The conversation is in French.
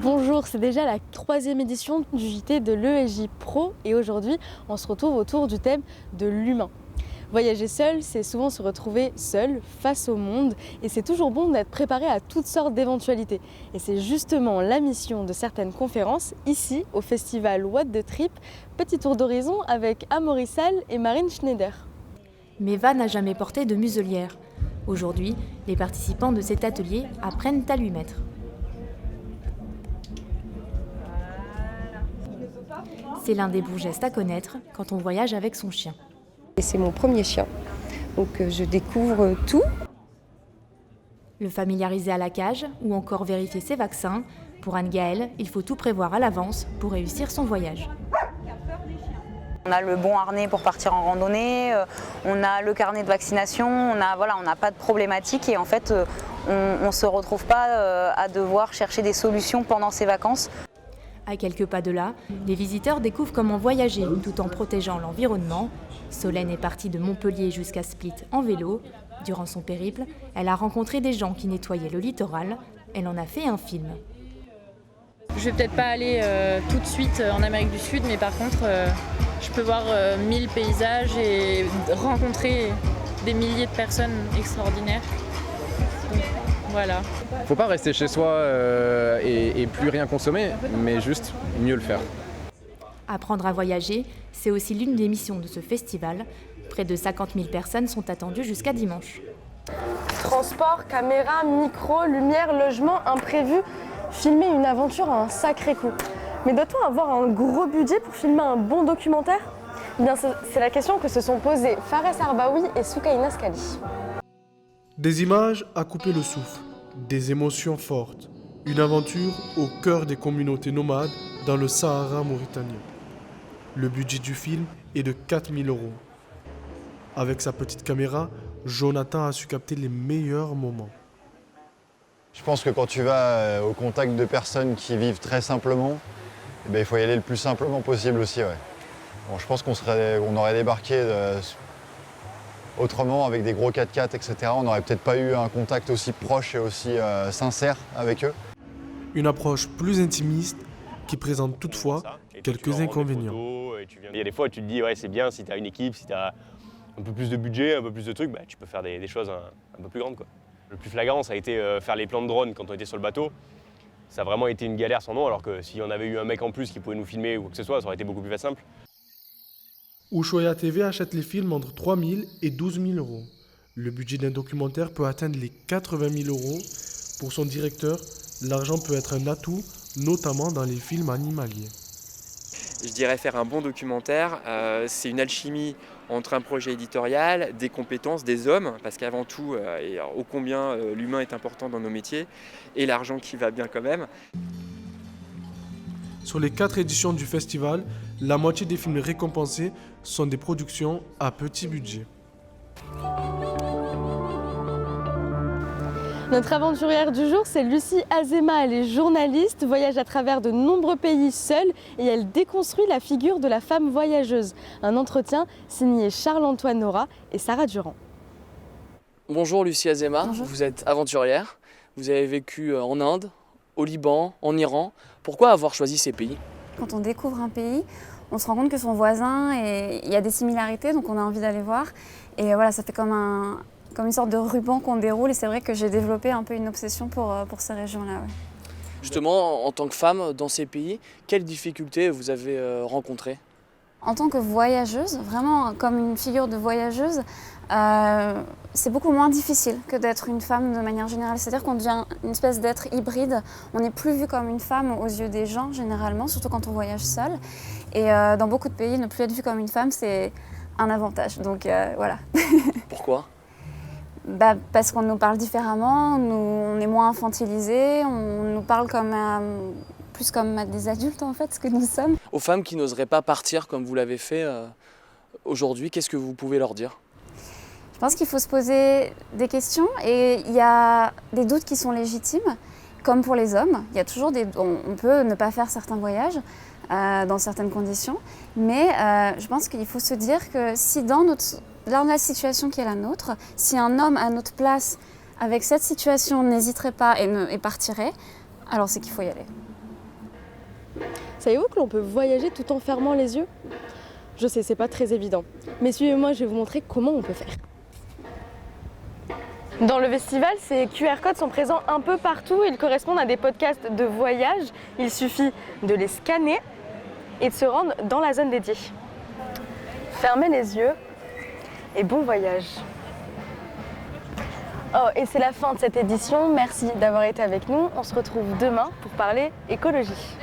Bonjour, c'est déjà la 3e édition du JT de l'ESJ Pro et aujourd'hui on se retrouve autour du thème de l'humain. Voyager seul, c'est souvent se retrouver seul face au monde et c'est toujours bon d'être préparé à toutes sortes d'éventualités. Et c'est justement la mission de certaines conférences ici au festival What the Trip, petit tour d'horizon avec Amaury Sall et Marine Schneider. Meva n'a jamais porté de muselière. Aujourd'hui, les participants de cet atelier apprennent à lui mettre. C'est l'un des bons gestes à connaître quand on voyage avec son chien. Et c'est mon premier chien, donc je découvre tout. Le familiariser à la cage ou encore vérifier ses vaccins. Pour Anne-Gaëlle, il faut tout prévoir à l'avance pour réussir son voyage. On a le bon harnais pour partir en randonnée, on a le carnet de vaccination, on n'a pas de problématique et en fait on ne se retrouve pas à devoir chercher des solutions pendant ses vacances. À quelques pas de là, les visiteurs découvrent comment voyager tout en protégeant l'environnement. Solène est partie de Montpellier jusqu'à Split en vélo. Durant son périple, elle a rencontré des gens qui nettoyaient le littoral. Elle en a fait un film. Je vais peut-être pas aller tout de suite en Amérique du Sud, mais par contre, je peux voir 1000 paysages et rencontrer des milliers de personnes extraordinaires. Donc, voilà. Faut pas rester chez soi et plus rien consommer, mais juste mieux le faire. Apprendre à voyager, c'est aussi l'une des missions de ce festival. Près de 50 000 personnes sont attendues jusqu'à dimanche. Transport, caméra, micro, lumière, logement, imprévu, filmer une aventure a un sacré coût. Mais doit-on avoir un gros budget pour filmer un bon documentaire ? Eh bien, c'est la question que se sont posées Fares Arbaoui et Soukaina Skali. Des images à couper le souffle, des émotions fortes, une aventure au cœur des communautés nomades dans le Sahara mauritanien. Le budget du film est de 4 000 €. Avec sa petite caméra, Jonathan a su capter les meilleurs moments. Je pense que quand tu vas au contact de personnes qui vivent très simplement, il faut y aller le plus simplement possible aussi. Ouais. Bon, je pense qu'on aurait débarqué autrement avec des gros 4x4, etc. On n'aurait peut-être pas eu un contact aussi proche et aussi sincère avec eux. Une approche plus intimiste qui présente toutefois quelques inconvénients. Il y a des fois, tu te dis, ouais, c'est bien si tu as une équipe, si tu as un peu plus de budget, un peu plus de trucs, tu peux faire des choses un peu plus grandes, quoi. Le plus flagrant, ça a été faire les plans de drone quand on était sur le bateau. Ça a vraiment été une galère sans nom, alors que si on avait eu un mec en plus qui pouvait nous filmer ou quoi que ce soit, ça aurait été beaucoup plus simple. Ushuaïa TV achète les films entre 3 000 et 12 000 €. Le budget d'un documentaire peut atteindre les 80 000 €. Pour son directeur, l'argent peut être un atout, notamment dans les films animaliers. Je dirais faire un bon documentaire, c'est une alchimie entre un projet éditorial, des compétences, des hommes, parce qu'avant tout, et ô combien l'humain est important dans nos métiers, et l'argent qui va bien quand même. Sur les 4 éditions du festival, la moitié des films récompensés sont des productions à petit budget. Notre aventurière du jour, c'est Lucie Azéma. Elle est journaliste, voyage à travers de nombreux pays seule et elle déconstruit la figure de la femme voyageuse. Un entretien signé Charles-Antoine Nora et Sarah Durand. Bonjour Lucie Azéma, Bonjour. Vous êtes aventurière. Vous avez vécu en Inde, au Liban, en Iran. Pourquoi avoir choisi ces pays ? Quand on découvre un pays, on se rend compte que son voisin, il y a des similarités, donc on a envie d'aller voir. Et voilà, ça fait comme une sorte de ruban qu'on déroule. Et c'est vrai que j'ai développé un peu une obsession pour ces régions-là. Ouais. Justement, en tant que femme dans ces pays, quelles difficultés vous avez rencontrées ? En tant que voyageuse, vraiment comme une figure de voyageuse, c'est beaucoup moins difficile que d'être une femme de manière générale. C'est-à-dire qu'on devient une espèce d'être hybride. On n'est plus vu comme une femme aux yeux des gens, généralement, surtout quand on voyage seul. Et dans beaucoup de pays, ne plus être vue comme une femme, c'est un avantage. Donc voilà. Pourquoi ? Parce qu'on nous parle différemment, on est moins infantilisés, on nous parle plus comme des adultes en fait, ce que nous sommes. Aux femmes qui n'oseraient pas partir comme vous l'avez fait aujourd'hui, qu'est-ce que vous pouvez leur dire ? Je pense qu'il faut se poser des questions et il y a des doutes qui sont légitimes, comme pour les hommes. Il y a toujours on peut ne pas faire certains voyages. dans certaines conditions. Mais je pense qu'il faut se dire que si dans la situation qui est la nôtre, si un homme à notre place avec cette situation n'hésiterait pas et partirait, alors c'est qu'il faut y aller. Savez-vous que l'on peut voyager tout en fermant les yeux? Je sais, c'est pas très évident. Mais suivez-moi, je vais vous montrer comment on peut faire. Dans le festival, ces QR codes sont présents un peu partout. Ils correspondent à des podcasts de voyage. Il suffit de les scanner et de se rendre dans la zone dédiée. Fermez les yeux et bon voyage. Oh, et c'est la fin de cette édition. Merci d'avoir été avec nous. On se retrouve demain pour parler écologie.